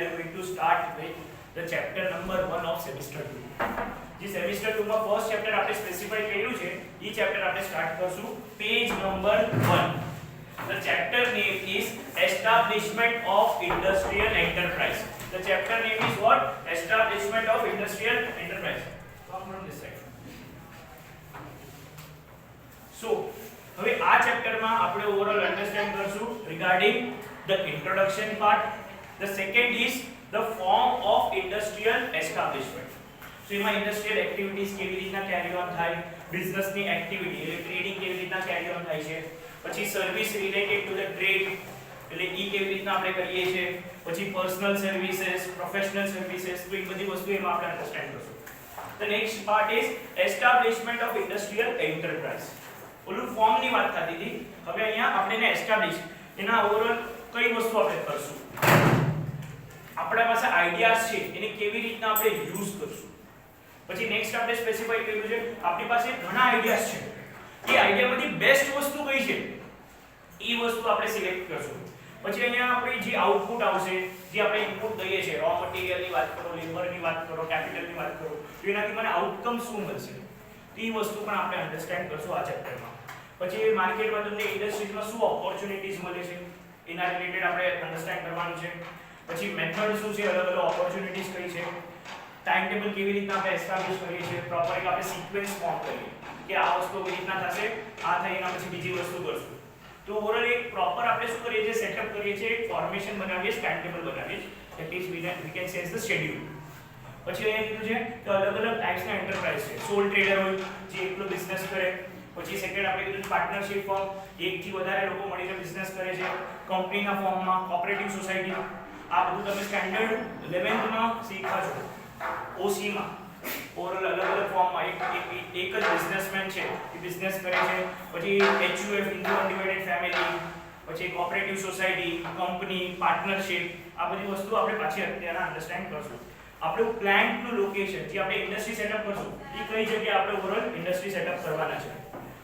we are going to start with the chapter number 1 of semester 2. જે semester 2 માં first chapter આપણે specify કર્યું છે એ ચેપ્ટર આપણે સ્ટાર્ટ કરશું page number 1. The chapter name is Establishment of Industrial Enterprise. The chapter name is what? Establishment of Industrial Enterprise. Come from this side. So, હવે આ ચેપ્ટરમાં આપણે ઓવરઓલ અન્ડરસ્ટેન્ડ કરશું regarding the introduction part. The second is the form of industrial establishment. So એમાં industrial activities કેવી રીતના કેરી on થાય, બિઝનેસની activity એટલે trading કેવી રીતના કેરી ઓન થાય છે, પછી service related to the trade એટલે ઈ કેવી રીતના આપણે કરીએ છીએ, પછી પર્સનલ સર્વિસીસ, પ્રોફેશનલ સર્વિસીસ, તો એ બધી વસ્તુ એમાં આપણે અન્ડરસ્ટેન્ડ કરશું. The next part is establishment of industrial enterprise. ઓલું ફોર્મની વાત થતી હતી, હવે અહીંયા આપણે એને એસ્ટાબ્લિશ એના ઓવરઓલ કઈ વસ્તુ આપણે કરશું, આપણા પાસે આઈડિયાઝ છે એને કેવી રીતના આપણે યુઝ કરશું. પછી નેક્સ્ટ આપણે સ્પેસિફાઈ કર્યું છે આપણી પાસે ઘણા આઈડિયાઝ છે, એ આઈડિયામાંથી બેસ્ટ વસ્તુ કઈ છે એ વસ્તુ આપણે સિલેક્ટ કરશું. પછી અહીંયા આપણી જે આઉટપુટ આવશે, જે આપણે ઇનપુટ દઈએ છે, રો મટીરીયલની વાત કરો, લેબરની વાત કરો, કેપિટલની વાત કરો, તો એનાથી મને આઉટકમ શું મળશે તો એ વસ્તુ પણ આપણે અન્ડરસ્ટેન્ડ કરશું આ ચેપ્ટરમાં. પછી માર્કેટમાં તમને ઇન્ડસ્ટ્રીઝમાં શું ઓપોર્ચ્યુનિટીઝ મળે છે એના રિલેટેડ આપણે અન્ડરસ્ટેન્ડ કરવાનું છે. પછી મેથડ શું છે, અલગ અલગ ઓપોર્ચ્યુનિટીઝ કઈ છે, ટાઈમ ટેબલ કેવી રીતના આપણે એસ્ટાબ્લિશ કરીએ છીએ, પ્રોપર એક આપણે સિક્વન્સ ફોર્મ કરીએ કે આ વસ્તુ કેવી રીતના થશે, આ થઈ એના પછી બીજી વસ્તુ કરશું. તો ઓવરઓલ એક પ્રોપર આપણે શું કરીએ છીએ, સેટઅપ કરીએ છીએ, એક ફોર્મેશન બનાવીએ, ટાઈમ ટેબલ બનાવીએ, that is we can say as the schedule. પછી અહીંયા કીધું છે કે અલગ અલગ ટાઈપ્સના એન્ટરપ્રાઇઝ છે. સોલ ટ્રેડર હોય જે એકલો બિઝનેસ કરે, પછી સેકન્ડ આપણે કીધું પાર્ટનરશિપ ફોર્મ, એકથી વધારે લોકો મળીને બિઝનેસ કરે છે, કંપનીના ફોર્મમાં, કોઓપરેટિવ સોસાયટી, આ બધું તમે સ્ટાન્ડર્ડ 11th માં શીખ્યા છો. OC માં ઓવરઓલ અલગ અલગ ફોર્મમાં એક જ બિઝનેસમેન છે એ બિઝનેસ કરે છે. પછી HUF ઇન્ટુ અનડિવાઇડેડ ફેમિલી, પછી કોઓપરેટિવ સોસાયટી, કંપની, પાર્ટનરશિપ, આ બધી વસ્તુ આપણે પાછી અત્યારે અન્ડરસ્ટેન્ડ કરશું. આપણું પ્લાન્ટનું લોકેશન જે આપણે ઇન્ડસ્ટ્રી સેટઅપ કરશું એ કઈ જગ્યાએ આપણે ઓવરઓલ ઇન્ડસ્ટ્રી સેટઅપ કરવાના છે.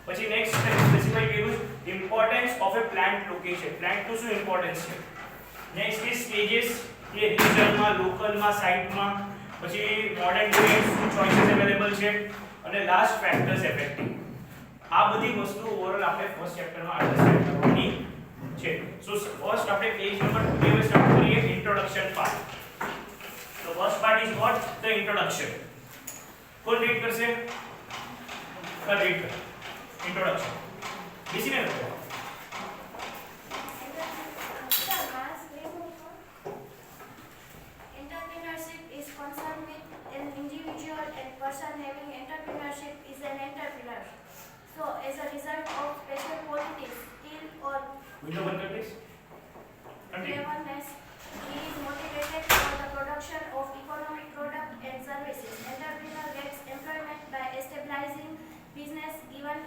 પછી નેક્સ્ટ સ્પેસિફાઈ કર્યું importance of A plant location, પ્લાન્ટનું શું ઇમ્પોર્ટન્સ છે. નેક્સ્ટ ઇઝ સ્ટેजेस કે રિજનલમાં, લોકલમાં, સાઇટમાં, પછી મોડર્ન ટ્રેડ શું ચોઇસીસ અવેલેબલ છે, અને લાસ્ટ ફેક્ટર્સ એફેક્ટિંગ. આ બધી વસ્તુ ઓવરઓલ આપણે ફર્સ્ટ ચેપ્ટરમાં અન્ડરસ્ટેન્ડ કરવાની છે. સો ફર્સ્ટ આપણે પેજ નંબર 2 પર સ્ટાર્ટ કરીએ, introduction part. The first part is what? The introduction. कौन read कर से? कर read कर. Introduction. किसी ने बताया? Entrepreneurship is concerned with an individual and person having entrepreneurship is an entrepreneur. So, as a result of special qualities, skill or Window बंद कर please. Continue. cleverness, he is motivated for the production of economic product and services. Entrepreneur gets employment by establishing business, given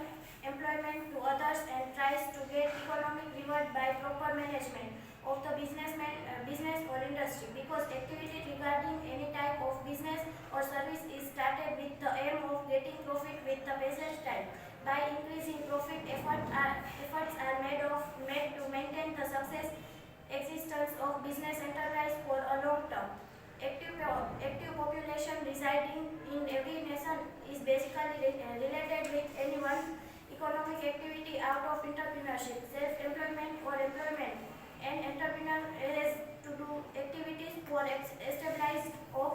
employment to others, and tries to get economic reward by proper management of the business or industry. Because activity regarding any type of business or service is started with the aim of getting profit with the passage time. By increasing profit, efforts are made to maintain the success existence of business enterprise for a long term. Active population residing in every nation is basically related with any one economic activity out of entrepreneurship, self-employment or employment. An entrepreneur has to do activities for establishment of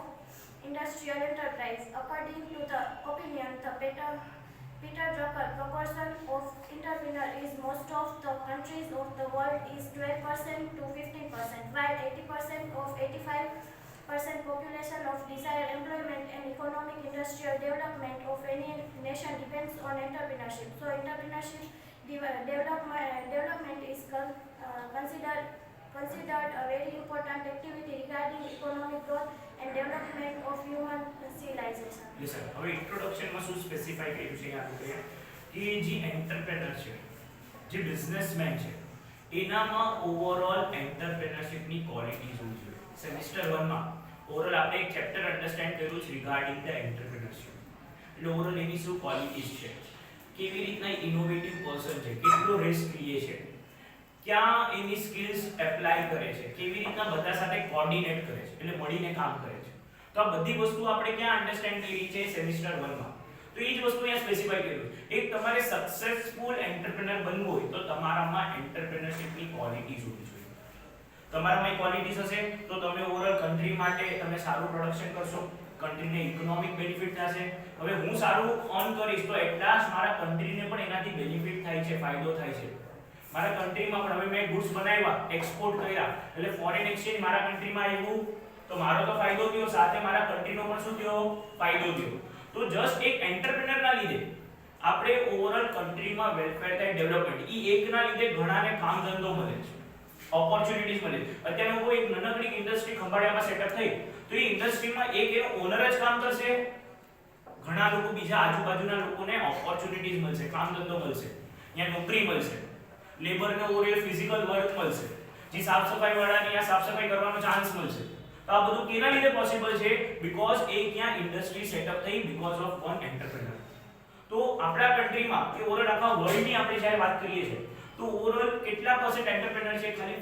industrial enterprise. According to the opinion, the Peter Drucker proportion of entrepreneur is most of the countries of the world is 12% to 15%, while 80% of 85% population of desire employment and economic industrial development of any nation depends on entrepreneurship. So entrepreneurship development is considered a very important activity regarding economic growth and development of human civilization. Listen, હવે ઇન્ટ્રોડક્શનમાં શું specify કર્યું છે આપણે કે જે entrepreneur છે, જે businessman છે, એનામાં ઓવરઓલ એન્ટરપ્રેનરશિપની ક્વોલિટીઝ હોવી જોઈએ. સેમેસ્ટર 1 માં ઓવરઓલ આપણે એક ચેપ્ટર અન્ડરસ્ટેન્ડ કર્યું છે રિગાર્ડિંગ ધ એન્ટરપ્રેનરશિપ. એટલે ઓવરઓલ એની શું ક્વોલિટીઝ છે, કેવી રીતના ઇનોવેટિવ પર્સન છે, કેટલો રિસ્ક લે છે, ક્યાં એની સ્કિલ્સ એપ્લાય કરે છે, કેવી રીતના બધા સાથે કોઓર્ડિનેટ કરે છે, એટલે મળીને કામ કરે છે. તો આ બધી વસ્તુ આપણે ક્યાં અન્ડરસ્ટેન્ડ કરી છે સેમિસ્ટર 1 માં. તો એ જ વસ્તુ અહીંયા સ્પેસિફાઈ કર્યું. એક તમારે સક્સેસફુલ એન્ટરપ્રેનર બનવું હોય તો તમારામાં એન્ટરપ્રેનરશિપની ક્વોલિટીઝ હોવી જોઈએ. તમારામાં એ ક્વોલિટીઝ હશે તો તમે ઓવરઓલ કન્ટ્રી માટે તમે સારું પ્રોડક્શન કરશો, કન્ટ્રીને ઇકોનોમિક બેનિફિટ થશે. હવે હું સારું અર્ન કરીશ તો એટલા જ મારા કન્ટ્રીને પણ એનાથી બેનિફિટ થાય છે, ફાયદો થાય છે. મારા કન્ટ્રીમાં પણ હવે મેં ગુડ્સ બનાવ્યા, એક્સપોર્ટ કર્યા, એટલે ફોરેન એક્સચેન્જ મારા કન્ટ્રીમાં આવ્યું તો મારો તો ફાયદો થયો, સાથે મારા કન્ટ્રીનો પણ શું થયો, ફાયદો થયો. તો જસ્ટ એક એન્ટરપ્રેનરના લીધે આપણે ઓવરઓલ કન્ટ્રીમાં વેલફેર થાય, ડેવલપમેન્ટ, ઈ એકના લીધે ઘણાને કામ ધંધો મળે છે, ઓપોર્ચ્યુનિટીઝ મળે. અત્યારે કોઈ એક નાનકડી ઇન્ડસ્ટ્રી ખંભાળિયામાં સેટઅપ થઈ તો એ ઇન્ડસ્ટ્રીમાં એક એનો ઓનર જ કામ કરશે, ઘણા લોકો બીજા આજુબાજુના લોકોને ઓપોર્ચ્યુનિટીઝ મળશે, કામ ધંધો મળશે, ત્યાં નોકરી મળશે, લેબરને ઓવરઓલ ફિઝિકલ વર્ક મળશે, જે સાફ સફાઈ વાળાને ત્યાં સાફ સફાઈ કરવાનો ચાન્સ મળશે. તો આ બધું કેના લીધે પોસિબલ છે? બીકોઝ એ ત્યાં ઇન્ડસ્ટ્રી સેટઅપ થઈ બીકોઝ ઓફ વન એન્ટરપ્રેનર. તો આપણા કન્ટ્રીમાં કે ઓવરઓલ આખા વર્લ્ડની આપણે જ્યારે વાત કરીએ છીએ તો ઓવરઓલ કેટલા % એન્ટરપ્રેનર છે? ખાલી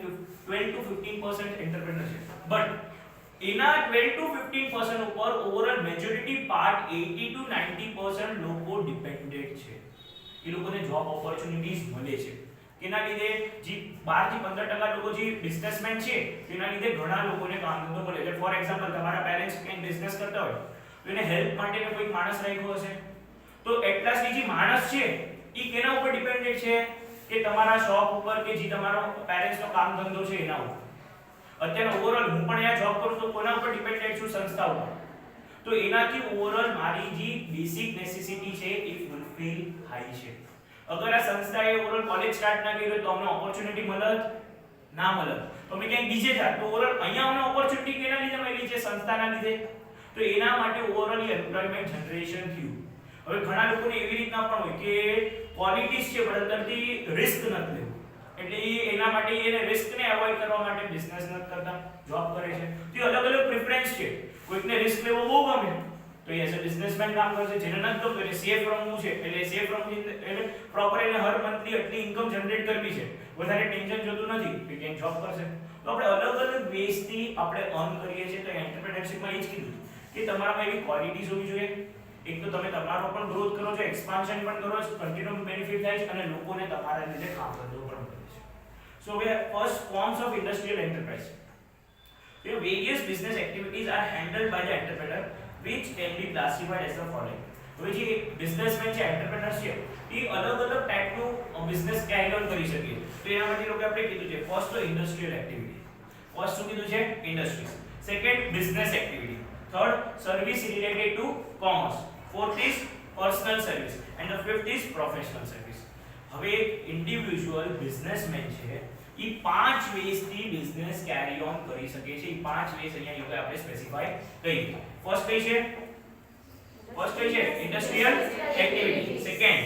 12 to 15% એન્ટરપ્રેનર છે. બટ એના 12 to 15% ઉપર ઓવરઓલ મેજોરિટી પાર્ટ 80 to 90% લોકો ડિપેન્ડેન્ટ છે. એ લોકોને જોબ ઓપોર્ચ્યુનિટીઝ મળે છે. કેના લીધે? જે 12 થી 15% લોકો જે બિઝનેસમેન છે તેના લીધે ઘણા લોકોને કામ ધંધો મળે છે. ફોર એક્ઝામ્પલ, તમારા પેરેન્ટ્સ કંઈ બિઝનેસ કરતા હોય તો એને હેલ્પ માટે કોઈ માણસ રાખ્યો હશે તો એટલાસ્ટ જે માણસ છે એ કેના ઉપર ડિપેન્ડેન્ટ છે? કે તમારા શોપ ઉપર કે જે તમારો પેરેન્ટ્સનો કામ ધંધો છે એના ઉપર. અત્યારે ઓવરઓલ હું પણ અહીંયા જોબ કરું તો કોના ઉપર ડિપેન્ડેન્ટ છું? સંસ્થા ઉપર. તો એનાથી ઓવરઓલ મારી જે બેસિક નેસેસિટી છે એ ફૂલફિલ થાય છે. અગર આ સંસ્થાએ ઓવરઓલ કોલેજ સ્ટાર્ટ ના કર્યો તો અમને ઓપોર્ચ્યુનિટી મળત ના મળત. તો અમે ક્યાંક બીજે જાત તો ઓવરઓલ અહીંયા અમને ઓપોર્ચ્યુનિટી કેના લીધે મળી છે? સંસ્થાના લીધે. તો એના માટે ઓવરઓલ એમ્પ્લોયમેન્ટ જનરેશન થયું. હવે ઘણા લોકોને એવી રીતના પણ હોય કે ક્વોલિટીઝ છે પણ અંદરથી રિસ્ક નથી લેવું, એટલે એના માટે એને રિસ્કને એવોઇડ કરવા માટે બિઝનેસ નથી કરતા, જોબ કરે છે. તો એ અલગ અલગ પ્રેફરન્સ છે. કોઈકને રિસ્ક લેવો બહુ ગમે તો એ એઝ અ બિઝનેસમેન કામ કરશે, જેને નથી ગમતું એટલે સેફ રમવું છે એટલે સેફ રમવું, એટલે પ્રોપર એને હર મંથલી આટલી ઇન્કમ જનરેટ કરવી છે, વધારે ટેન્શન જોતું નથી કે ક્યાંક જોબ કરશે. તો આપણે અલગ અલગ વેઝથી આપણે અર્ન કરીએ છીએ. તો એન્ટરપ્રેન્યોરશિપમાં એ જ કીધું કે તમારામાં એવી ક્વોલિટીઝ હોવી જોઈએ. એક તો તમે તમારો પણ ગ્રોથ કરો છો, એક્સપાન્શન પણ કરો છો, કન્ટિન્યુ બેનિફિટ થાય છે અને લોકોને તમારા લીધે કામ ધંધો પણ મળે છે. So we first forms of industrial enterprise. The various business activities are handled by the entrepreneur which can be classified as the following. હવે જે બિઝનેસમેન છે, એન્ટરપ્રેનર છે, એ અલગ અલગ ટાઈપનું બિઝનેસ કેરી ઓન કરી શકે. તો એના માટે લોકો આપણે કીધું છે ફર્સ્ટ તો ઇન્ડસ્ટ્રીયલ એક્ટિવિટી. ફર્સ્ટ શું કીધું છે? Industries. Second business activity. Third service related two commerce. Fourth is personal service and the fifth is professional service. હવે એક ઇન્ડિવિડ્યુઅલ બિઝનેસમેન છે એ 5 વેઝથી બિઝનેસ કેરી ઓન કરી શકે છે. એ 5 વેઝ અહીંયા લોકો આપણે સ્પેસિફાઈ કરી. ફર્સ્ટ કઈ છે? ફર્સ્ટ કઈ છે? Industrial activity. Second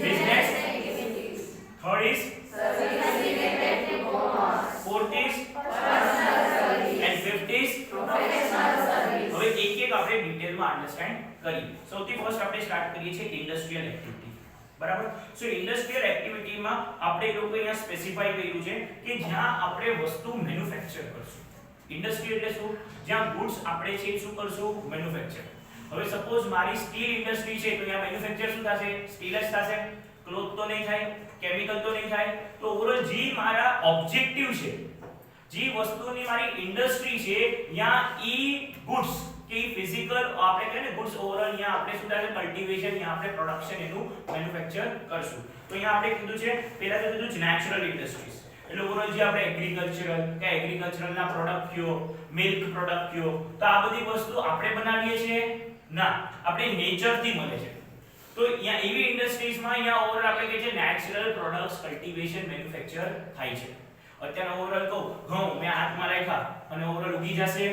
business activities. Third is service related two commerce. Fourth is personal service and fifth is professional service. હવે એક એક આપણે ડિટેલમાં અન્ડરસ્ટેન્ડ કરીએ. સૌથી ફર્સ્ટ આપણે સ્ટાર્ટ કરીએ છીએ ઇન્ડસ્ટ્રીયલ એક્ટિવિટી. બરાબર. સો ઇન્ડસ્ટ્રીયલ એક્ટિવિટીમાં આપણે એ લોકો અહીંયા સ્પેસિફાઈ કર્યું છે કે જ્યાં આપણે વસ્તુ મેન્યુફેક્ચર કરશું. ઇન્ડસ્ટ્રી એટલે શું? જ્યાં ગુડ્સ આપણે છે શું કરશું? મેન્યુફેક્ચર. હવે સપોઝ મારી સ્ટીલ ઇન્ડસ્ટ્રી છે તો ત્યાં મેન્યુફેક્ચર શું થશે? સ્ટીલ જ થશે. ક્લોથ તો નહીં થાય, કેમિકલ તો નહીં થાય. તો ઓવરઓલ જે મારા ઓબ્જેક્ટિવ છે, જે વસ્તુની મારી ઇન્ડસ્ટ્રી છે, ત્યાં ઈ ગુડ્સ કે ફિઝિકલ આપણે કહે ને ગુડ્સ ઓવરઓલ અહીંયા આપણે શું થાય? કલ્ટિવેશન, અહીંયા આપણે પ્રોડક્શન એનું મેન્યુફેક્ચર કરશું. તો અહીંયા આપણે કીધું છે પહેલા તો કીધું નેચરલ ઇન્ડસ્ટ્રીઝ એટલે ઓવરઓલ જે આપણે એગ્રીકલ્ચરલ કે એગ્રીકલ્ચરલના પ્રોડક્ટ કયો, મિલ્ક પ્રોડક્ટ કયો, તો આ બધી વસ્તુ આપણે બનાવીએ છીએ ના, આપણે નેચરથી મળે છે. તો અહીંયા એવી ઇન્ડસ્ટ્રીઝમાં અહીંયા ઓવરઓલ આપણે કહે છે નેચરલ પ્રોડક્ટ્સ કલ્ટિવેશન મેન્યુફેક્ચર થાય છે. અત્યારે ઓવરઓલ કહું ઘઉં મેં હાથમાં રાખ્યા અને ઓવરઓલ ઉગી જશે,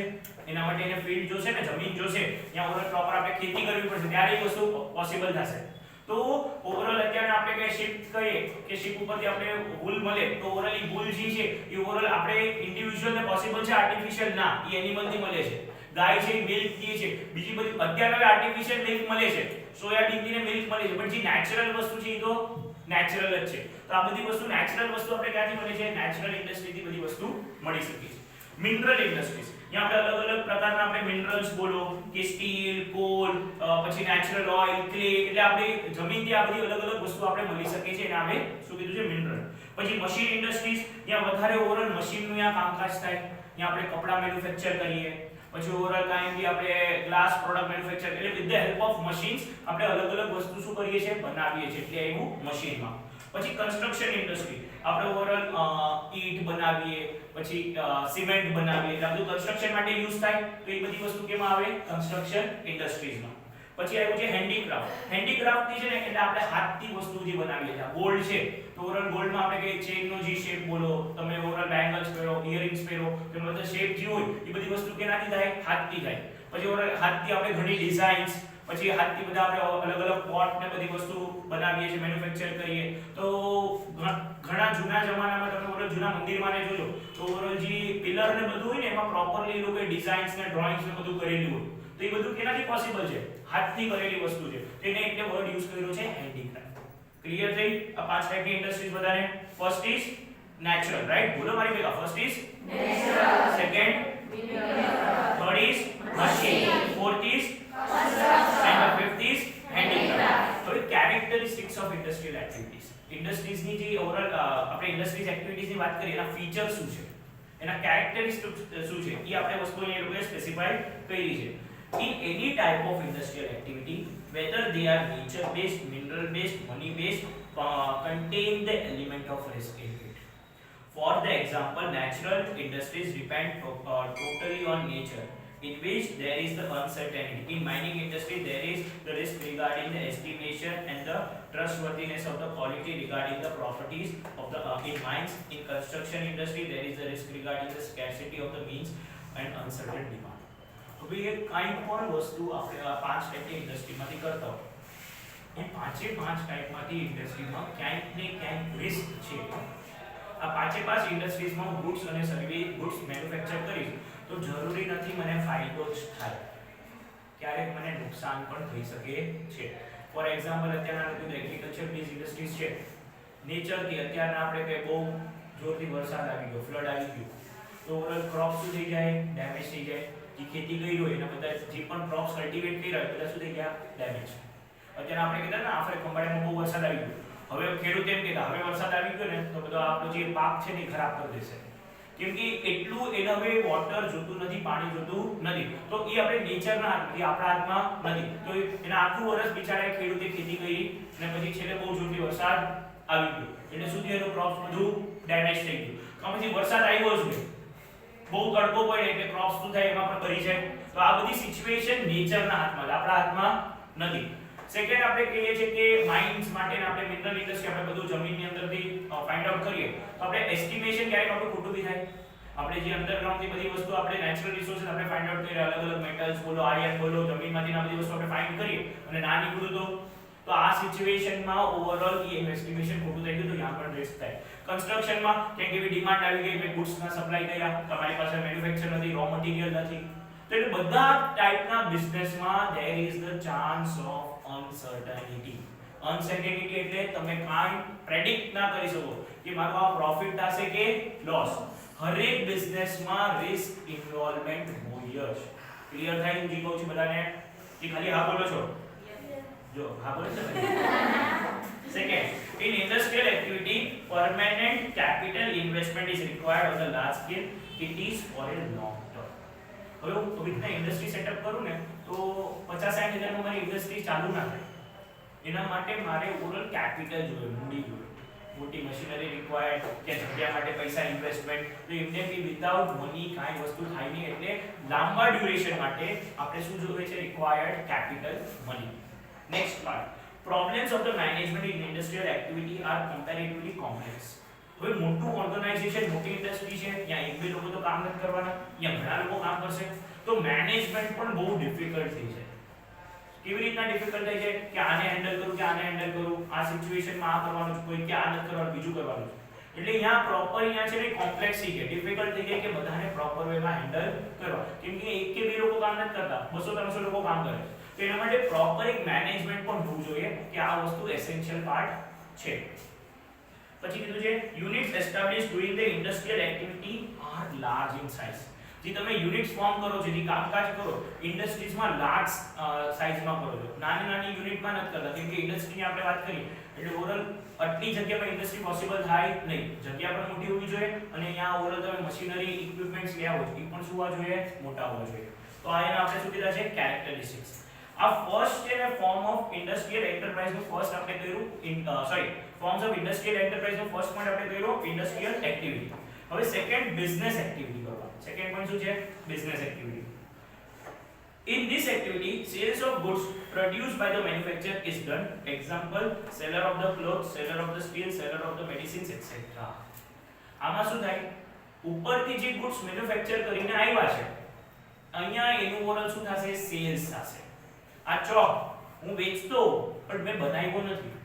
એના માટે એને ફીલ્ડ જોશે ને, જમીન જોશે, ત્યાં ઓવરઓલ પ્રોપર આપણે ખેતી કરવી પડશે ત્યારે એ વસ્તુ પોસિબલ થશે. તો ઓવરઓલ અત્યારે આપણે કે શિપ કહીએ કે શિપ ઉપરથી આપણે વૂલ મળે તો ઓવરઓલ એ વૂલ જે છે એ ઓવરઓલ આપણે ઇન્ડિવિડ્યુઅલ ને પોસિબલ છે, આર્ટિફિશિયલ ના, એ એનિમલ થી મળે છે. ગાય છે મિલ્ક પીએ છે, બીજી બધી અત્યારે હવે આર્ટિફિશિયલ મિલ્ક મળે છે, સોયાબીન થી મિલ્ક મળે છે, પણ જે નેચરલ વસ્તુ છે એ તો નેચરલ જ છે. તો આ બધી વસ્તુ નેચરલ વસ્તુ આપણે ક્યાંથી મળે છે? નેચરલ ઇન્ડસ્ટ્રીથી બધી વસ્તુ મળી શકે છે. મિનરલ ઇન્ડસ્ટ્રીઝ, અહીંયા આપણે અલગ અલગ પ્રકારના આપણે મિનરલ્સ બોલો કે સ્ટીલ, કોલ, પછી નેચરલ ઓઇલ, ક્લે, એટલે આપણે જમીનથી આ બધી અલગ અલગ વસ્તુ આપણે મળી શકે છે, એને આપણે શું કીધું છે? મિનરલ. પછી મશીન ઇન્ડસ્ટ્રીઝ, ત્યાં વધારે ઓવરઓલ મશીનનું ત્યાં કામકાજ થાય, ત્યાં આપણે કપડા મેન્યુફેક્ચર કરીએ, પછી ઓવરઓલ કાંઈથી આપણે ગ્લાસ પ્રોડક્ટ મેન્યુફેક્ચર, એટલે with the help of machines આપણે અલગ અલગ વસ્તુ શું કરીએ છીએ? બનાવીએ છીએ, એટલે એવું મશીનમાં. પછી કન્સ્ટ્રક્શન ઇન્ડસ્ટ્રી, આપણે ઓવરઓલ ઈંટ બનાવીએ, પછી સિમેન્ટ બનાવીએ, એટલે બધું કન્સ્ટ્રક્શન માટે યુઝ થાય, તો એ બધી વસ્તુ કેમાં આવે? કન્સ્ટ્રક્શન ઇન્ડસ્ટ્રીઝમાં. પછી આવ્યું છે હેન્ડીક્રાફ્ટ. હેન્ડીક્રાફ્ટની છે ને એટલે આપણે હાથથી વસ્તુ જે બનાવીએ છીએ, ગોલ્ડ છે તો ઓવરઓલ ગોલ્ડમાં આપણે કે ચેનનો જે શેપ બોલો, તમે ઓવરઓલ બેંગલ્સ પહેરો, ઇયરિંગ્સ પહેરો, તો બધા શેપ જે હોય એ બધી વસ્તુ કેનાથી થાય? હાથથી થાય. પછી ઓવરઓલ હાથથી આપણે ઘણી ડિઝાઇન્સ, પછી હાથથી બધા આપણે અલગ અલગ પોટ ને બધી વસ્તુ બનાવીએ છીએ, મેન્યુફેક્ચર કરીએ. તો ઘણા જૂના જમાનામાં તમે ઓવરઓલ જૂના મંદિરમાં ને જોજો તો ઓવરઓલ જે પિલર ને બધું હોય ને એમાં પ્રોપરલી એ લોકોએ ડિઝાઇન્સ ને ડ્રોઇંગ્સ ને બધું કરેલું હોય. તો એ બધું કેનાથી પોસિબલ છે? હાથથી કરેલી વસ્તુ છે. તેને એટલે વર્ડ યુઝ કર્યો છે હેન્ડીક્રાફ્ટ. ક્લિયર થઈ? આ પાંચ ટાઈપની ઇન્ડસ્ટ્રીઝ બધાને. First is natural, right? બોલો મારી ભેગા. First is natural, second third is machine, fourth is and the fifth is handicraft. હવે characteristics of industrial activities. Industries ની જે ઓવરઓલ આપણે ઇન્ડસ્ટ્રીઝ એક્ટિવિટીઝ ની વાત કરીએ, એના ફીચર શું છે, એના કેરેક્ટરિસ્ટિક્સ શું છે, એ આપણે વસ્તુઓ એ લોકોએ સ્પેસિફાઈ કરી છે. In any type of industrial activity, whether they are nature based, mineral based, money based, contain the element of risk in it. For the example, natural industries depend totally on nature, in which there is the uncertainty. In mining industry, there is the risk regarding the estimation and the trustworthiness of the quality regarding the properties of the in mines. In construction industry, there is the risk regarding the scarcity of the means and uncertain demand. તો ભાઈ કાંઈ પણ વસ્તુ આપણે આ પાંચ ટાઈપની ઇન્ડસ્ટ્રીમાંથી કરતા હોય, એ પાંચે પાંચ ટાઈપમાંથી ઇન્ડસ્ટ્રીમાં ક્યાંક ને ક્યાંક રિસ્ક છે. આ પાંચે પાંચ ઇન્ડસ્ટ્રીઝમાં હું ગુડ્સ અને સર્વિસ ગુડ્સ મેન્યુફેક્ચર કરીશ તો જરૂરી નથી મને ફાયદો જ થાય, ક્યારેક મને નુકસાન પણ થઈ શકે છે. ફોર એક્ઝામ્પલ, અત્યારના બધું એગ્રીકલ્ચર બેઝ ઇન્ડસ્ટ્રીઝ છે, નેચરથી અત્યારના આપણે કે બહુ જોરથી વરસાદ આવી ગયો, ફ્લડ આવી ગયું, તો ઓવરઓલ ક્રોપ શું થઈ જાય? ડેમેજ થઈ જાય. જે ખેતી કરી હોય એના બધા જે પણ ક્રોપ્સ કલ્ટિવેટ કર્યા હોય બધા શું થઈ ગયા? ડેમેજ. અત્યારે આપણે કીધા ને આફરે ખંભાળિયામાં બહુ વરસાદ આવી ગયો, હવે ખેડૂત એમ કહેતા હવે વરસાદ આવી ગયો ને તો બધો આપણો જે પાક છે ને ખરાબ કરી દેશે, કેમ કે એટલું એને હવે વોટર જોતું નથી, પાણી જોતું નથી. તો એ આપણે નેચરના હાથમાં, આપણા હાથમાં નથી. તો એના આખું વર્ષ બિચારા ખેડૂતે ખેતી કરી અને પછી છેલ્લે બહુ જોરથી વરસાદ આવી ગયો એટલે શું થયું? એનું ક્રોપ્સ બધું ડેમેજ થઈ ગયું. તો પછી વરસાદ આવ્યો જ નહીં, બહુ તડકો પડે એટલે ક્રોપ્સ શું થાય? એમાં પણ કરી જાય. તો આ બધી સિચ્યુએશન નેચરના હાથમાં, આપણા હાથમાં નથી. સેકન્ડ આપણે કહીએ છીએ કે માઇન્સ માટે આપણે મિનરલ ઇન્ડસ્ટ્રી આપણે બધું જમીનની અંદરથી ફાઇન્ડ આઉટ કરીએ તો આપણે એસ્ટિમેશન ક્યારેક આપણું ખોટું બી થાય. આપણે જે અંડરગ્રાઉન્ડ ની બધી વસ્તુ આપણે નેચરલ રિસોર્સિસ આપણે ફાઇન્ડ આઉટ કરીએ, અલગ અલગ મેટલ્સ બોલો, આયર્ન બોલો, જમીનમાંથી આ બધી વસ્તુ આપણે ફાઇન્ડ કરીએ અને ના નીકળ્યું તો આ સિચ્યુએશનમાં ઓવરઓલ એ એસ્ટિમેશન ખોટું થઈ ગયું તો ત્યાં પણ રિસ્ક થાય. કન્સ્ટ્રક્શનમાં કેમ કે ડિમાન્ડ આવી ગઈ, મેં ગુડ્સના સપ્લાય કર્યા, તમારી પાસે મેન્યુફેક્ચર નથી, રો મટીરીયલ નથી, તો એટલે બધા ટાઈપના બિઝનેસમાં there is the chance of uncertainty. uncertainty એટલે તમે કાંઈ પ્રેડિક્ટ ના કરી શકો કે મારો આ પ્રોફિટ થશે કે લોસ. હરેક બિઝનેસમાં રિસ્ક ઇન્વોલ્વમેન્ટ હોય જ. ક્લિયર થાય? હું જે કહું છું બધાને કે ખાલી હા બોલો છો? જો હા બોલો છો. Second, in industrial activity, permanent capital investment is required on a large scale. It is for a long term. હવે હું આવી રીતના ઇન્ડસ્ટ્રી સેટઅપ કરું ને તો 50-60 હજારમાં મારી ઇન્ડસ્ટ્રી ચાલુ ના થાય. એના માટે મારે ઓવરઓલ કેપિટલ જોઈએ, મૂડી જોઈએ, મોટી મશીનરી રિક્વાયર્ડ, કે જગ્યા માટે પૈસા ઇન્વેસ્ટમેન્ટ. તો એમને બી વિધાઉટ મની કાંઈ વસ્તુ થાય નહીં, એટલે લાંબા ડ્યુરેશન માટે આપણે શું જોઈએ છે? Required capital money. Next part, problems of the management in industrial activity are comparatively complex. હવે મોટું ઓર્ગેનાઇઝેશન, મોટી ઇન્ડસ્ટ્રી છે, ત્યાં એક બે લોકો તો કામ નથી કરવાના, ત્યાં ઘણા લોકો કામ કરશે, તો મેનેજમેન્ટ પણ બહુ ડિફિકલ્ટ થઈ જાય. કેવી રીતના ડિફિકલ્ટ થઈ જાય કે આને હેન્ડલ કરું કે આને હેન્ડલ કરું, આ સિચ્યુએશનમાં આ કરવાનું છે, કોઈ કે આ નથી કરવાનું, બીજું કરવાનું છે. એટલે અહીંયા પ્રોપર અહીંયા છે ને કોમ્પ્લેક્સ થઈ જાય, ડિફિકલ્ટ થઈ જાય કે બધાને પ્રોપર વેમાં હેન્ડલ કરવા, કેમ કે એક કે બે લોકો કામ નથી કરતા, 200-300 લોકો કામ કરે. તો એના માટે પ્રોપર એક મેનેજમેન્ટ પણ હોવું જોઈએ કે આ વસ્તુ એસેન્શિયલ પાર્ટ છે. પછી કીધું છે units established doing the industrial activity are large in size. જે તમે યુનિટ્સ ફોર્મ કરો છો, જે કામકાજ કરો ઇન્ડસ્ટ્રીઝમાં લાર્જ સાઇઝમાં કરો છો, નાની નાની યુનિટમાં નથી કરતા. કેમ કે ઇન્ડસ્ટ્રીની આપણે વાત કરી એટલે ઓવરઓલ આટલી જગ્યામાં ઇન્ડસ્ટ્રી પોસિબલ થાય નહીં. જગ્યા પણ મોટી હોવી જોઈએ અને અહીંયા ઓવરઓલ તમે મશીનરી ઇક્વિપમેન્ટ્સ લેવા હોય એ પણ શું હોવા જોઈએ? મોટા હોવા જોઈએ. તો આ એના આપણે શું કીધા છે? કેરેક્ટરિસ્ટિક્સ. આ ફર્સ્ટ છે ને ફોર્મ ઓફ ઇન્ડસ્ટ્રીયલ એન્ટરપ્રાઇઝ નું ફર્સ્ટ આપણે કર્યું ફોર્મ્સ ઓફ ઇન્ડસ્ટ્રીયલ એન્ટરપ્રાઇઝ નું ફર્સ્ટ પોઈન્ટ આપણે કર્યો ઇન્ડસ્ટ્રીયલ એક્ટિવિટી. હવે સેકન્ડ બિઝનેસ એક્ટિવિટી કરવા. સેકન્ડ પોઈન્ટ શું છે? Business activity. In this activity, sales of goods produced by the manufacturer is done. Example: seller of the clothes, seller of the steel, seller of the medicines, etc. આમાં શું થાય? ઉપરથી જે goods manufacture કરીને આવ્યા છે અહીંયા એનું ઓવરઓલ શું થશે? સેલ્સ થશે. આ ચોક હું વેચતો પણ મેં બનાવ્યો નથી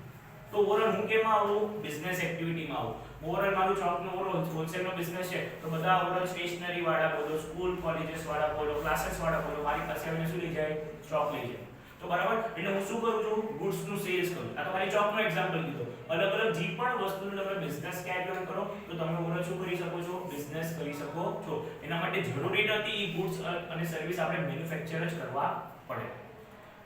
તો ઓવરઓલ હું કેમાં આવું? બિઝનેસ એક્ટિવિટીમાં આવું. ઓવરઓલ મારું ચોકનો ઓવરઓલ હોલસેલનો બિઝનેસ છે તો બધા ઓવરઓલ સ્ટેશનરી વાળા બોલો, સ્કૂલ કોલેजेस વાળા બોલો, ક્લાસીસ વાળા બોલો, મારી પાસે આવીને શું લઈ જાય? સ્ટોક લઈ જાય. તો બરાબર, એટલે હું શું કરું છું? ગુડ્સ નું સેલ્સ કરું. આ તો મારી ચોકનો એક્ઝામ્પલ દીધો. અલગ અલગ જે પણ વસ્તુનો તમે બિઝનેસ કેટેગરી કરો તો તમે ઓવરઓલ શું કરી શકો છો? બિઝનેસ કરી શકો છો. એના માટે જરૂરી નથી એ ગુડ્સ અને સર્વિસ આપણે મેન્યુફેક્ચર જ કરવા પડે.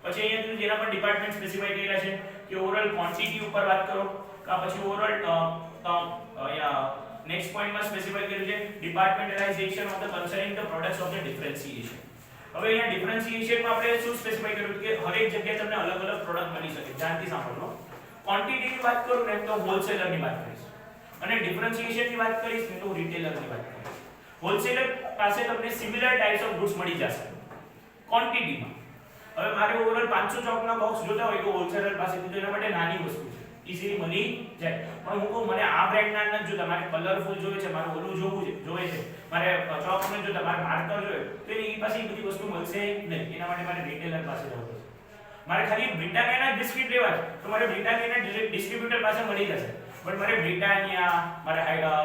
પછી અહીંયા જેના પર ડિપાર્ટમેન્ટ સ્પેસિફાઈ કર્યા છે કે ઓવરઓલ ક્વોન્ટિટી ઉપર વાત કરો કા પછી ઓવરઓલ નેક્સ્ટ પોઈન્ટમાં સ્પેસિફાઈ કર્યું છે departmentalisation of the concerning the products of the differentiation. હવે અહીંયા ડિફરન્સિએશનમાં આપણે શું સ્પેસિફાઈ કર્યું કે હરેક જગ્યાએ તમને અલગ અલગ પ્રોડક્ટ મળી શકે. ધ્યાનથી સાંભળો. ક્વોન્ટિટીની વાત કરું ને તો હોલસેલરની વાત કરીશ અને ડિફરન્સિએશનની વાત કરીશ ને તો રિટેલરની વાત કરીશ. હોલસેલર પાસે તમને સિમિલર ટાઇપ્સ ઓફ ગુડ્સ મળી જશે ક્વોન્ટિટીમાં. હવે મારે ઓવરઓલ 500 ચોકના બોક્સ જોતા હોય તો હોલસેલર પાસેથી તો એના માટે નાની વસ્તુ છે, ઈઝીલી મળી જાય. પણ હું કહું મને આ બ્રાન્ડના નથી જોતા, મારે કલરફુલ જોઈએ છે, મારે ઓલું જોવે છે, મારે ચોક નથી જોતા, મારે માર્કર જોઈએ તો એની પાસે એ બધી વસ્તુ મળશે નહીં. એના માટે મારે રિટેલર પાસે જવું પડશે. મારે ખાલી બ્રિટાનિયાના બિસ્કિટ લેવા છે તો મારે બ્રિટાનિયાના ડિસ્ટ્રીબ્યુટર પાસે મળી જશે. પણ મારે બ્રિટાનિયા, મારે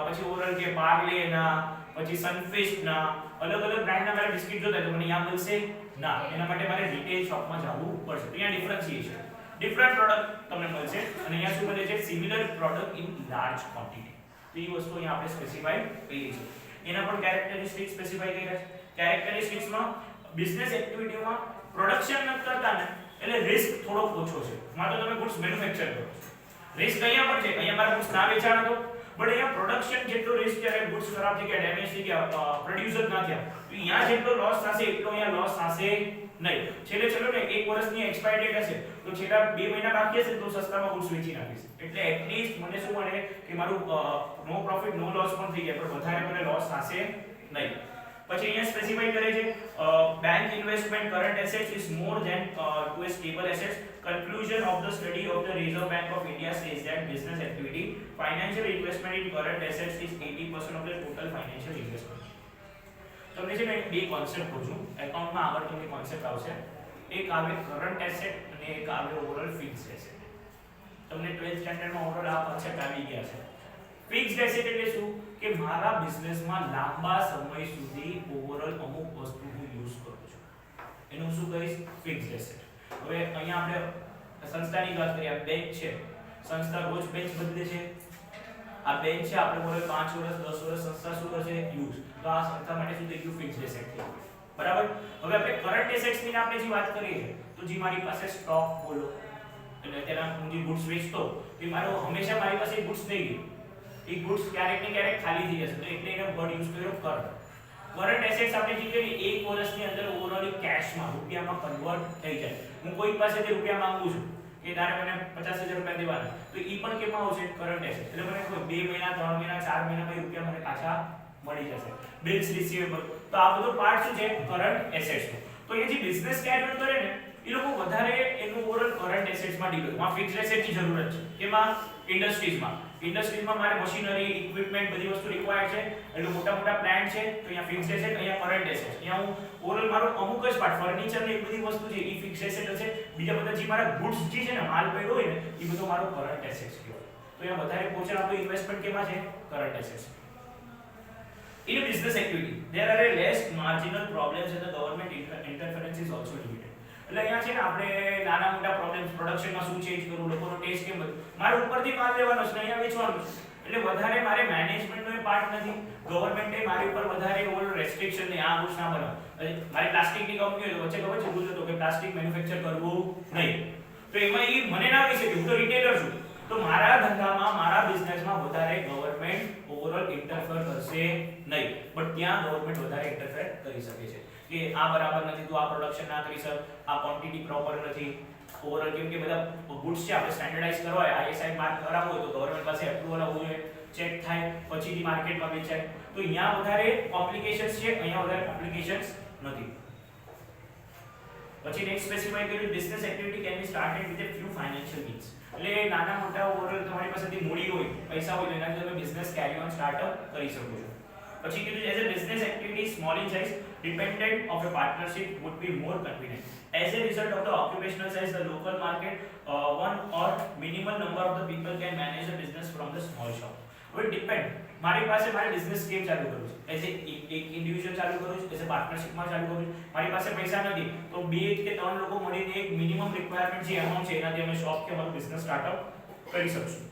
પછી ઓવરઓલ કે પાર્લેના, પછી સનફિસ્ટના અલગ અલગ બ્રાન્ડના મારે બિસ્કિટ જોતા તો મને અહીંયા મળશે ના. એના માટે મારે રિટેલ શોપમાં જવું પડશે. અહીંયા ડિફરન્સિએશન ડિફરન્ટ પ્રોડક્ટ તમને મળશે અને અહીંયા શું મળે છે? Similar product in large quantity. તો એ વસ્તુ અહીંયા આપણે સ્પેસિફાઈ કરી છે. એના પણ કેરેક્ટરિસ્ટિક્સ સ્પેસિફાઈ કર્યા છે. કેરેક્ટરિસ્ટિક્સમાં બિઝનેસ એક્ટિવિટીમાં પ્રોડક્શન ન કરતા ને એટલે રિસ્ક થોડો ઓછો છે. માત્ર તમે ગુડ્સ મેન્યુફેક્ચર કરો છો, રિસ્ક અહીંયા પણ છે. અહીંયા મારા ગુડ્સ ના વેચાણ હતો પણ અહીંયા પ્રોડક્શન જેટલો રિસ્ક છે, ગુડ્સ ખરાબ થઈ ગયા, ડેમેજ થઈ ગયા, પ્રોડ્યુસર ના થયા તો અહીંયા જેટલો લોસ થશે એટલો અહીંયા લોસ થશે નહીં. છેલ્લે ચલો ને 1 વર્ષની એક્સપાયરી ડેટ હશે તો છેલ્લા 2 મહિના બાકી હશે તો સસ્તામાં ગુડ્સ વેચી નાખીશ. એટલે એટલીસ્ટ મને શું મળે કે મારું નો પ્રોફિટ નો લોસ પણ થઈ જાય પણ વધારે મને લોસ થશે નહીં. પછી અહીંયા સ્પેસિફાઈ કરે છે bank investment current assets is more than to a stable assets. Conclusion of the study of the Reserve Bank of India says that business activity financial investment in current assets is 80% of the total financial investment. તમને છે ને બે concept કહું છું એકાઉન્ટમાં. આગળ તમને concept આવશે. એક આવે કરન્ટ એસેટ અને એક આવે ઓવરઓલ ફિક્સ્ડ એસેટ. તમને 12th સ્ટાન્ડર્ડમાં ઓવરઓલ આ કોન્સેપ્ટ આવી ગયા છે. ફિક્સ્ડ એસેટ એટલે શું કે મારા બિઝનેસમાં લાંબા સમય સુધી ઓવરઓલ અમુક વસ્તુ હું યુઝ કરું છું એનું શું કહીશ? Fixed asset. હવે અહીંયા આપણે સંસ્થાની વાત કરીએ. આ બેંક છે, સંસ્થા રોજ બેંચ બદલે છે. આ બેંક છે આપણે બોલે 5 વર્ષ 10 વર્ષ સંસ્થા શું કરશે? યુઝ. તો આ સંસ્થા માટે શું થઈ ગયું? Fixed asset. બરાબર. હવે આપણે કરન્ટ એસેટ્સ ની આપણે જે વાત કરીએ તો જે મારી પાસે સ્ટોક બોલો એટલે તેના હું જે ગુડ્સ વેચતો તો મારો હંમેશા મારી પાસે ગુડ્સ નહીં ગઈ. એ ગુડ્સ ક્યારેક ને ક્યારેક ખાલી થઈ જશે તો એટલે એને વર્ડ યુઝ કર્યો કરન્ટ. કરન્ટ એસેટ્સ આપણે જે કરીએ 1 વર્ષની અંદર ઓવરઓલ કેશમાં રૂપિયામાં કન્વર્ટ થઈ જાય. હું કોઈ પાસેથી રૂપિયા માંગુ છું કે તારે મને 50000 રૂપિયા દેવાના તો ઈ પણ કેમાં આવશે? Current asset. એટલે મને કોઈ 2 મહિના 3 મહિના 4 મહિનામાં રૂપિયા મને પાછા મળી જશે. Bills receivable. તો આ બધો પાર્ટ શું છે? કરન્ટ એસેટ્સ નો. તો એ જે બિઝનેસ કેરિયર કરે ને એ લોકો વધારે એનું ઓવરઓલ કરન્ટ એસેટ્સમાં ડીલ કરે. માં ફિક્સ્ડ એસેટની જરૂરત છે. કેમાં? ઇન્ડસ્ટ્રીઝમાં. ઇન્ડસ્ટ્રીઝમાં મારે મશીનરી ઇક્વિપમેન્ટ બધી વસ્તુ રિક્વાયર્ડ છે એટલે મોટા મોટા પ્લાન્ટ છે તો અહીંયા ફિક્સ્ડ એસેટ, અહીંયા કરન્ટ એસેટ. અહીંયા હું ઓવરઓલ મારો અમુક જ પાર્ટ ફર્નિચર ને એ બધી વસ્તુ છે એ ફિક્સ્ડ એસેટ છે. બીજા બધા જે મારા ગુડ્સ જે છે ને માલ પડ્યો હોય ને એ બધો મારો કરન્ટ એસેટ છે. તો અહીંયા વધારે પોર્શન આપણું ઇન્વેસ્ટમેન્ટ કેમાં છે? Current asset. In a business activity, there are a less marginal problems and the government interference is also limited. એટલે અહીંયા છે ને આપણે નાના મોટા પ્રોબ્લેમ્સ પ્રોડક્શનમાં શું ચેન્જ કરવું, લોકોનો ટેસ્ટ કેમ બધું મારે ઉપરથી માલ લેવાનો છે અહીંયા વેચવાનો છે એટલે વધારે મારે મેનેજમેન્ટનો એ પાર્ટ નથી, ગવર્નમેન્ટે મારી ઉપર વધારે ઓવર રેસ્ટ્રિક્શન નહીં, આ વસ્તુ ના બનાવો. મારી પ્લાસ્ટિકની કંપની હોય તો વચ્ચે ખબર છે રૂલ હતો કે પ્લાસ્ટિક મેન્યુફેક્ચર કરવું નહીં, તો એમાં એ મને ના કહી શકે, હું તો રિટેલર છું, તો મારા ધંધામાં મારા બિઝનેસમાં વધારે ગવર્નમેન્ટ ઓવરઓલ ઇન્ટરફેર કરશે નહીં, બટ ત્યાં ગવર્નમેન્ટ વધારે ઇન્ટરફેર કરી શકે છે કે આ બરાબર નથી, તું આ પ્રોડક્શન ના કરી શક, આ ક્વોન્ટિટી પ્રોપર નથી ઓવરઓલ, કેમ કે બધા ગુડ્સ છે આપણે સ્ટેન્ડર્ડાઇઝ કરવા હોય, આઈએસઆઈ માર્ક કરાવવો હોય તો ગવર્નમેન્ટ પાસે એપ્રુવલ આવવું જોઈએ, ચેક થાય પછીથી માર્કેટમાં વેચાય, તો અહીંયા વધારે કોમ્પ્લિકેશન્સ છે, અહીંયા વધારે કોમ્પ્લિકેશન્સ નથી. પછી નેક્સ્ટ સ્પેસિફાઈ કર્યું business activity can be started with a few financial means. એટલે નાના મોટા ઓવરઓલ તમારી પાસેથી મૂડી હોય, પૈસા હોય તો એનાથી તમે બિઝનેસ કેરી ઓન સ્ટાર્ટઅપ કરી શકો છો. પછી કીધું as a business activity small in size dependent of a partnership would be more convenient. As a result of the occupational size, the local market, one or minimal number of the people can manage the business from the small shop. It depend. મારી પાસે મારે business કેમ ચાલુ કરવું છે, as એક individual ચાલુ કરવું છે, એઝ અ પાર્ટનરશિપમાં ચાલુ કરવું છે, મારી પાસે પૈસા નથી તો બે કે ત્રણ લોકો મળીને એક મિનિમમ રિક્વાયરમેન્ટ જે અમાઉન્ટ છે એનાથી અમે શોપ કે અમારું બિઝનેસ સ્ટાર્ટઅપ કરી શકશું.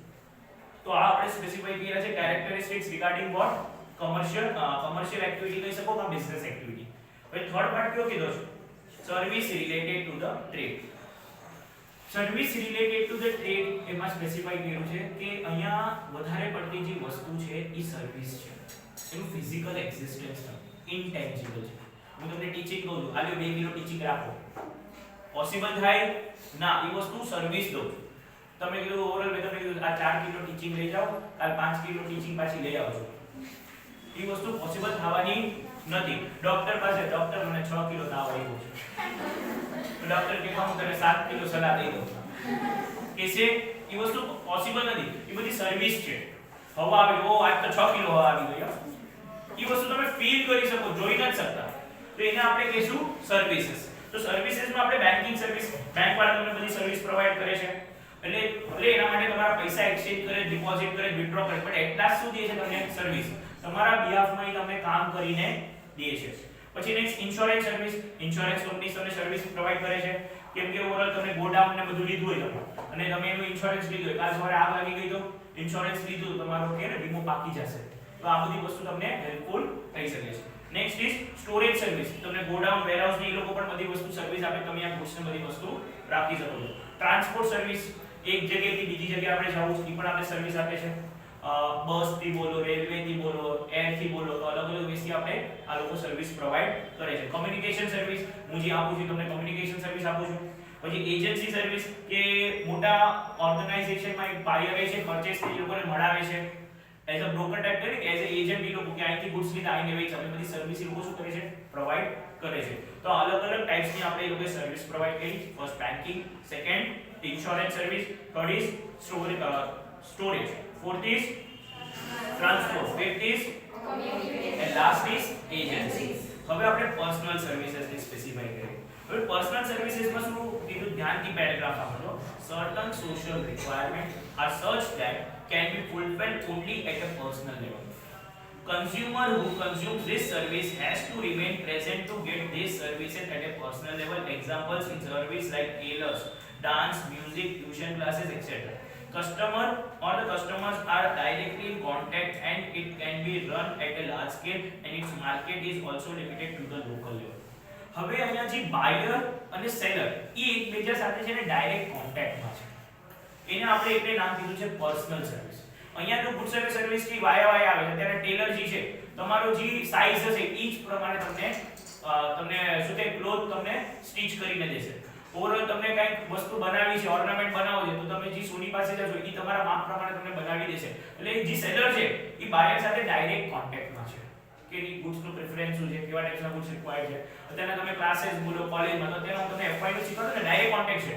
તો આ આપણે સ્પેસિફાઈ કર્યા છે characteristics regarding what commercial activity કહી શકો કે બિઝનેસ એક્ટિવિટી. હવે થર્ડ પાર્ટ કયો કીધો છે, service related to the trade. Service related to the trade એમાં સ્પેસિફાઈ કર્યું છે કે અહીંયા વધારે પડતી જે વસ્તુ છે એ સર્વિસ છે, એનું ફિઝિકલ એક્ઝિસ્ટન્સ નથી, ઇનટેન્જિબલ છે. હું તમને ટીચિંગ કહું છું, આલ્યો 2 કિલો ટીચિંગ રાખો, પોસિબલ થાય ના, એ વસ્તુ સર્વિસ દઉં છું. તમે કીધું ઓવરઓલ મેં તમને કીધું આ 4 કિલો ટીચિંગ લઈ જાઓ, કાલ 5 કિલો ટીચિંગ પાછી લઈ આવજો, એ વસ્તુ પોસિબલ થવાની નથી. ડોક્ટર પાસે, ડોક્ટર મને 6 કિલો તાવ આવ્યો છે, ડોક્ટર કે હું તને 7 કિલો સલાહ દઈ દઉં, કે છે એ વસ્તુ પોસિબલ નથી. એ બધી સર્વિસ છે. હવા આવી, ઓ આજ તો 6 કિલો હવા આવી ગઈ, એ વસ્તુ તમે ફીલ કરી શકો, જોઈ નથી શકતા, તો એને આપણે કહીશું સર્વિસીસ. તો સર્વિસીસમાં આપણે બેન્કિંગ સર્વિસ, બેંક વાળા તમને બધી સર્વિસ પ્રોવાઈડ કરે છે, એટલે ભલે એના માટે તમારા પૈસા એક્સચેન્જ કરે, ડિપોઝિટ કરે, વિથડ્રો કરે, પણ એટલા શું દે છે તમને સર્વિસ, તમારા બિહાફમાં તમને કામ કરીને દે છે. પછી next insurance service. Insurance company તમને સર્વિસ પ્રોવાઈડ કરે છે, કેમ કે ઓવરઓલ તમે ગોડાઉન ને બધું લીધું હોય તમે, અને તમે એનું ઇન્સ્યોરન્સ લીધું હોય, કાલ સવારે આગ લાગી ગઈ તો ઇન્સ્યોરન્સ લીધું તમારો કે વીમો પાકી જશે, તો આ બધી વસ્તુ તમને હેલ્પફુલ થઈ શકે છે. Next is storage service. તમને ગોડાઉન વેરહાઉસ ની એ લોકો પણ બધી વસ્તુ સર્વિસ આપે, તમે આ ગુડ્સ ને બધી વસ્તુ રાખી શકો છો. ટ્રાન્સપોર્ટ સર્વિસ, એક જગ્યાએથી બીજી જગ્યાએ આપણે જવું છે, એ પણ આપણે સર્વિસ આપે છે. બસ થી બોલો, રેલવે થી બોલો, એર થી બોલો, તો અલગ અલગ વિશે આપણે આ લોકો સર્વિસ પ્રોવાઈડ કરે છે. કમ્યુનિકેશન સર્વિસ, હું જે આપું છું તમને કમ્યુનિકેશન સર્વિસ આપું છું. પછી એજન્સી સર્વિસ, કે મોટા ઓર્ગેનાઇઝેશનમાં એક બાયર રહે છે, પરચેસ થી લોકોને મળાવે છે, એઝ અ બ્રોકર ટાઈપ કરે કે એઝ અ એજન્ટ એ લોકો કે અહીંથી ગુડ્સ લીધા આઈને વેચે, આપણે બધી સર્વિસ એ લોકો શું કરે છે, પ્રોવાઈડ કરે છે. તો અલગ અલગ ટાઈપ્સની આપણે એ લોકો સર્વિસ પ્રોવાઈડ કરી. First banking, second insurance service, third is storage, fourth is transport, fifth is communication, and last is agencies. હવે આપણે પર્સનલ સર્વિસીસ ની સ્પેસિફાઈ કરીએ. હવે પર્સનલ સર્વિસીસ માં શું કીધું, ધ્યાનથી પેરેગ્રાફ આપજો. Certain social requirements are such that can be fulfilled only at a personal level. Consumer who consumes this service has to remain present to get these services at a personal level. Examples in service like tailors, dance, music, tuition classes, etc. Customer or the customers are directly in contact and it can be run at a large scale and its market is also limited to the local level. હવે અહીંયા જે બાયર અને seller એ એકબીજા સાથે છે ને direct કોન્ટેક્ટમાં છે, એને આપણે એટલે નામ કીધું છે પર્સનલ સર્વિસ. અહીંયા જો ગુડ સર્વિસ સર્વિસ થી વાય આવે છે, ત્યારે ટેલર જે છે તમારો જે સાઈઝ હશે એ જ પ્રમાણે તમને શું તે ક્લોથ તમને સ્ટીચ કરીને દેશે. ઓવરઓલ તમને કંઈક વસ્તુ બનાવી છે, ઓર્નામેન્ટ બનાવો છે, તો તમે જે સોની પાસે જશો એ તમારા માપ પ્રમાણે તમને બનાવી દેશે. એટલે જે સેલર છે એ બાયર સાથે ડાયરેક્ટ કોન્ટેક્ટમાં છે કે એની ગુડ્સનો પ્રેફરન્સ શું છે, કેવા ટાઈપના ગુડ્સ રિક્વાયર્ડ છે. અત્યારે તમે ક્લાસીસ બોલો કોલેજમાં, તો અત્યારે હું તમને એફવાય નું શીખવાડું ને ડાયરેક્ટ કોન્ટેક્ટ છે.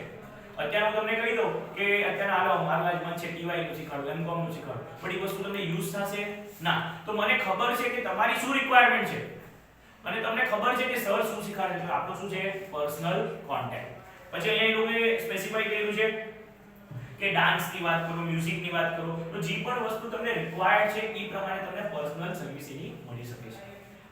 અત્યારે હું તમને કહી દઉં કે અત્યારે હાલો મારું આજ મન છે ટીવાય નું શીખવાડું, એમકોમ નું શીખવાડું, પણ એ વસ્તુ તમને યુઝ થશે ના. તો મને ખબર છે કે તમારી શું રિક્વાયરમેન્ટ છે અને તમને ખબર છે કે સર શું શીખવાડે છે, આપણું શું છે પર્સનલ કોન્ટેક્ટ. પછી અહીંયા એ લોકોએ સ્પેસિફાઈ કર્યું છે કે ડાન્સ ની વાત કરો, મ્યુઝિક ની વાત કરો, તો જે પણ વસ્તુ તમને રિક્વાયર્ડ છે એ પ્રમાણે તમને પર્સનલ સર્વિસ એની મળી શકે છે.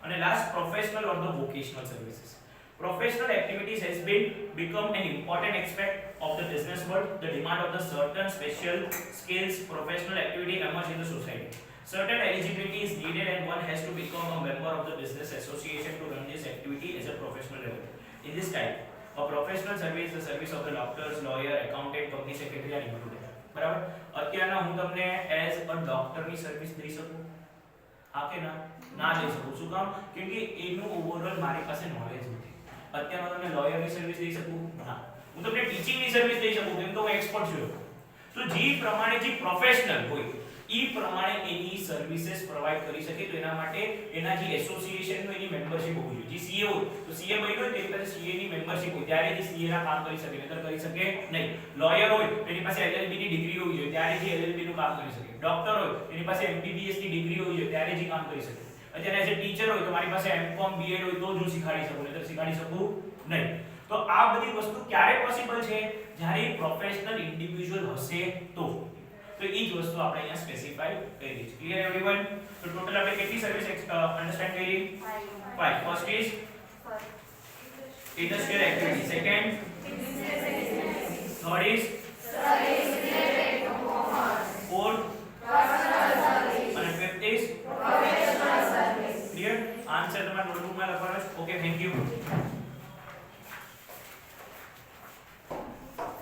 અને last professional or the vocational services. Professional activities has been become an important aspect of the business world. The demand of the certain special skills professional activity emerge in the society. Certain eligibility is needed and one has to become a member of the business association to run this activity as a professional level. In this type, a professional service, the service of the doctors, lawyer, accountant, company secretary are included. બરાબર. અત્યારના હું તમને as a ડોક્ટરની service દઈ શકું? હા કે ના? ના દઈ શકું. શું કામ? કેમ કે એનું ઓવરઓલ મારી પાસે નોલેજ નથી. અત્યારમાં તમને લોયરની સર્વિસ દઈ શકું? ના. હું તમને ટીચિંગની સર્વિસ દઈ શકું કેમ કે હું એક્સપર્ટ છું. તો જે પ્રમાણે જે પ્રોફેશનલ હોય ઈ પ્રમાણે એની સર્વિસીસ પ્રોવાઈડ કરી શકે તો એના માટે એના જે એસોસિએશન નો એની મેમ્બરશિપ હોવી જોઈએ. જે સીએ હોય તો સીએ બન્યો હોય તો એની પાસે સીએ ની મેમ્બરશિપ હોય ત્યારે જે સીએ ના કામ કરી શકે નહીતર કરી શકે નહીં. લોયર હોય તો એની પાસે એલએલબી ની ડિગ્રી હોવી જોઈએ ત્યારે જે એલએલબી નું કામ કરી શકે. ડોક્ટર હોય એની પાસે એમબીબીએસ ની ડિગ્રી હોવી જોઈએ ત્યારે જે કામ કરી શકે. અત્યારે એઝ અ ટીચર હોય તો મારી પાસે એમકોમ બીએડ હોય તો જ હું શીખવાડી શકું નહીતર શીખવાડી શકું નહીં. તો આ બધી વસ્તુ ક્યારે પોસિબલ છે? જ્યારે પ્રોફેશનલ ઇન્ડિવિડ્યુઅલ હશે તો એ જ વસ્તુ આપણે અહીંયા સ્પેસિફાઈ કરી છે. Clear everyone? તો ટોટલ આપણે કેટલી સર્વિસ અન્ડરસ્ટેન્ડ કરી? 5. First is industrial activity, second third is service related to commerce, fourth personal service and fifth is professional service. Clear? Answer તમારા નોટબુકમાં લખવાનો છે. Okay, thank you.